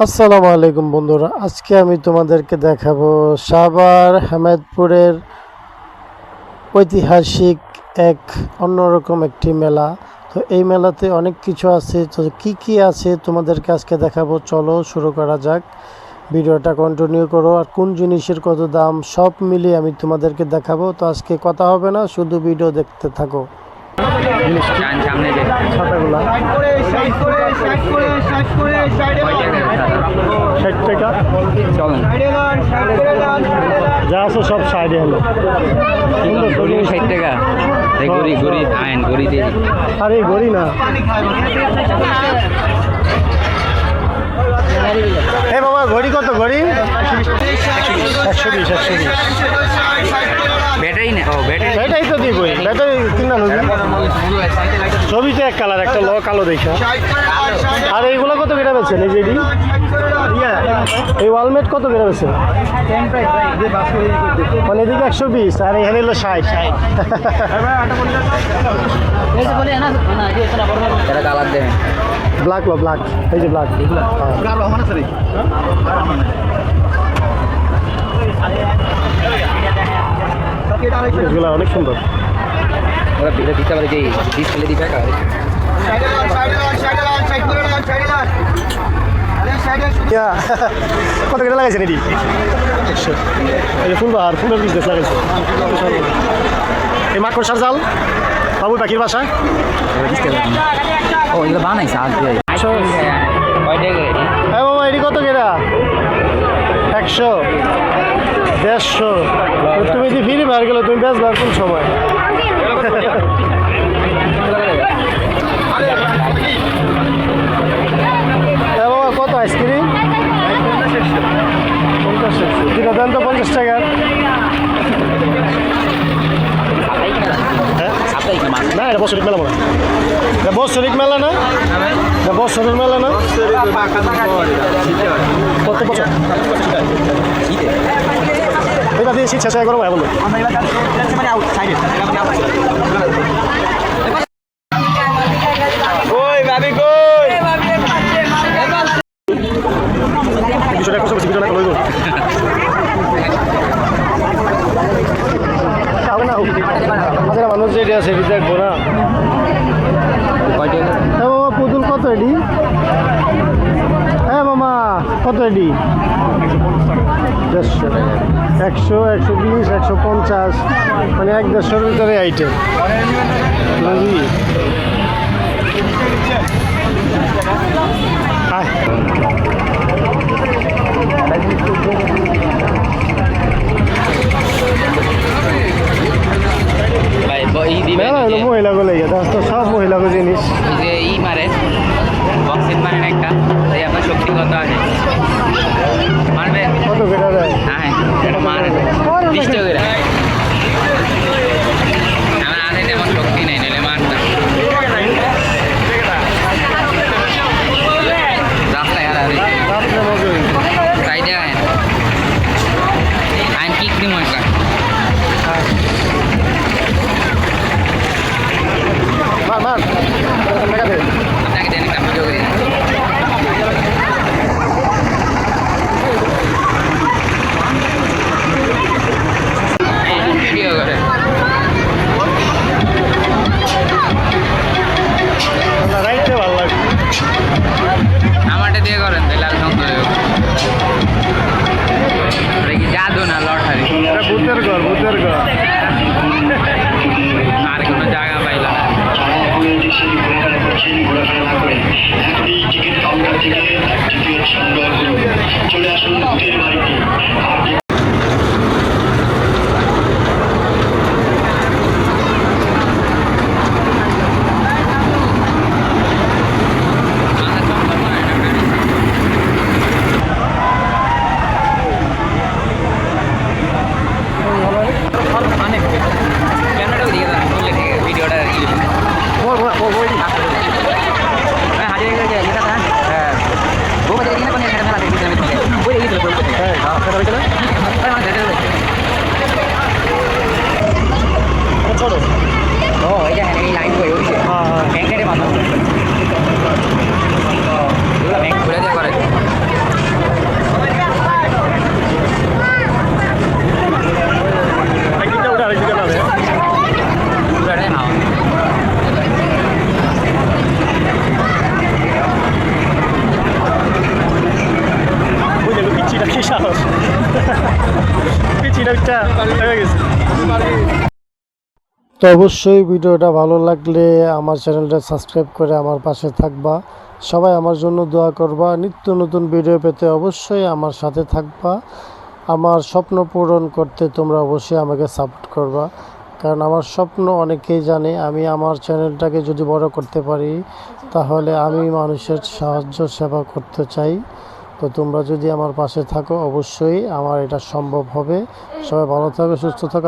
আসসালামু আলাইকুম বন্ধুরা, আজকে আমি তোমাদেরকে দেখাবো সাভার হেমায়েতপুরের ঐতিহাসিক এক অন্যরকম একটি মেলা। তো এই মেলাতে অনেক কিছু আছে, তো কি কি আছে তোমাদেরকে আজকে দেখাবো। চলো শুরু করা যাক, ভিডিওটা কন্টিনিউ করো। আর কোন জিনিসের কত দাম সব মিলিয়ে আমি তোমাদেরকে দেখাবো। তো আজকে কথা হবে না, শুধু ভিডিও দেখতে থাকো। ছাতাগুলা 60 টাকা, যা আছে সব সাইডে হলো। সুন্দর 60 টাকা। গড়ি আইন গড়ি দিয়ে আরে গড়ি না, এ বাবা ঘড়ি কত? ঘড়ি 120 ব্যাটারি না, ও ব্যাটারি এটাই তো দিব, ব্যাটারি কিনা নবি। ছবিতে এক কালার, একটা কালো দেখা। আর এইগুলো কত করে বেছেন? এই যেডি এই ওয়ালমেট কত করে বেছেন? মানে এদিকে 120 আর এখানে হলো 60। এটা কালার দেবেন। ব্ল্যাক লো, ব্ল্যাক, এই যে ব্ল্যাক। এগুলো অনেক সুন্দর। ওরা ভিড়ে দিতে পারে যে ডিসপ্লে দিবে টাকা। কত করে লাগাইছেন এটি? 100। এই যে ফুলবাহার, ফুলের বিজনেস লাগাইছে। এই মাকড়সার জাল বাবু পাখির বাসা। ও এগুলো বানাইছে আজ দিয়ে। কয় টাকা এটি? হ্যাঁ বাবা, এটি কত কেরা? 100, 150। তুমি যদি ফিরে বার গেলে তুমি বেশ বার কোন সময়? হ্যাঁ বাবা, কত আইসক্রিম? 50, 100 দুটা দেন তো 50 টাকার। না, এটা বছরিক মেলা মনে হয়। এটা বছরিক মেলা না? এটা বছরের মেলা না? কত বছর? এটা দিয়ে শীত শেষ হয়ে গেল ভাই বললো। বিষয়টা কষ্ট করছি, ভিডিওটা লইব। আমাদের মানুষ যেটি আছে এটি দেখবো না। কয় টাকা? হ্যাঁ মামা, পুতুল কত এটি? হ্যাঁ মামা, কত এটি? 150, 120, 150, মানে 150-এর ভিতরে আইটেম। ভাই ই দিবে মেলা হলো মহিলাগুলো, তো সব মহিলাগুলো জিনিস। ওই যে ই মারে বক্সিং মারেন একটা, তাই আপনার শক্তি কত আছে মারবেন? কত করে দেয়? হ্যাঁ এটা মারেন 30 টাকা করে। আমার আগে তেমন শক্তি নেই, নইলে মারতাম। রাস্তায় হারাহারি সাইডে আইন আইন কি ক্রিম একটা মার মার টাকা দে। আপনাকে দেন একটা ভিডিও করে। ভিডিও করে রাইটে ভালো লাগে। আমারটা দিয়ে করেন তাহলে আর সুন্দর হবে। এটা কি জাদু না লটারি? এটা ভূতের ঘর, ভূতের ঘর। আর কোনো জায়গা পাইলাম না। চলে আসুন ভূতের বাড়িতে। ক্যামেরাটাও দিয়ে দেন, বললে ঠিক আছে, ভিডিওটা হাজির হয়ে গেছে এটা না। হ্যাঁ বউ বাজে কিনা কোন একটা মেলা দেখতে আমি ওই এই তো হ্যাঁ, কথা বলছিল ছোট। ও এটা এই লাইন করে ওই যে হ্যাঁ হ্যাঁ। ব্যাংকের মাথা এগুলো ব্যাংক খুলে দিয়ে করে তো অবশ্যই ভিডিওটা ভালো লাগলে আমার চ্যানেলটা সাবস্ক্রাইব করে আমার পাশে থাকবা। সবাই আমার জন্য দোয়া করবা। নিত্য নতুন ভিডিও পেতে অবশ্যই আমার সাথে থাকবা। আমার স্বপ্ন পূরণ করতে তোমরা অবশ্যই আমাকে সাপোর্ট করবা, কারণ আমার স্বপ্ন অনেকেই জানে। আমি আমার চ্যানেলটাকে যদি বড় করতে পারি তাহলে আমি মানুষের সাহায্য সেবা করতে চাই। তো তোমরা যদি আমার পাশে থাকো অবশ্যই আমার এটা সম্ভব হবে। সবাই ভালো থাকো, সুস্থ থাকো।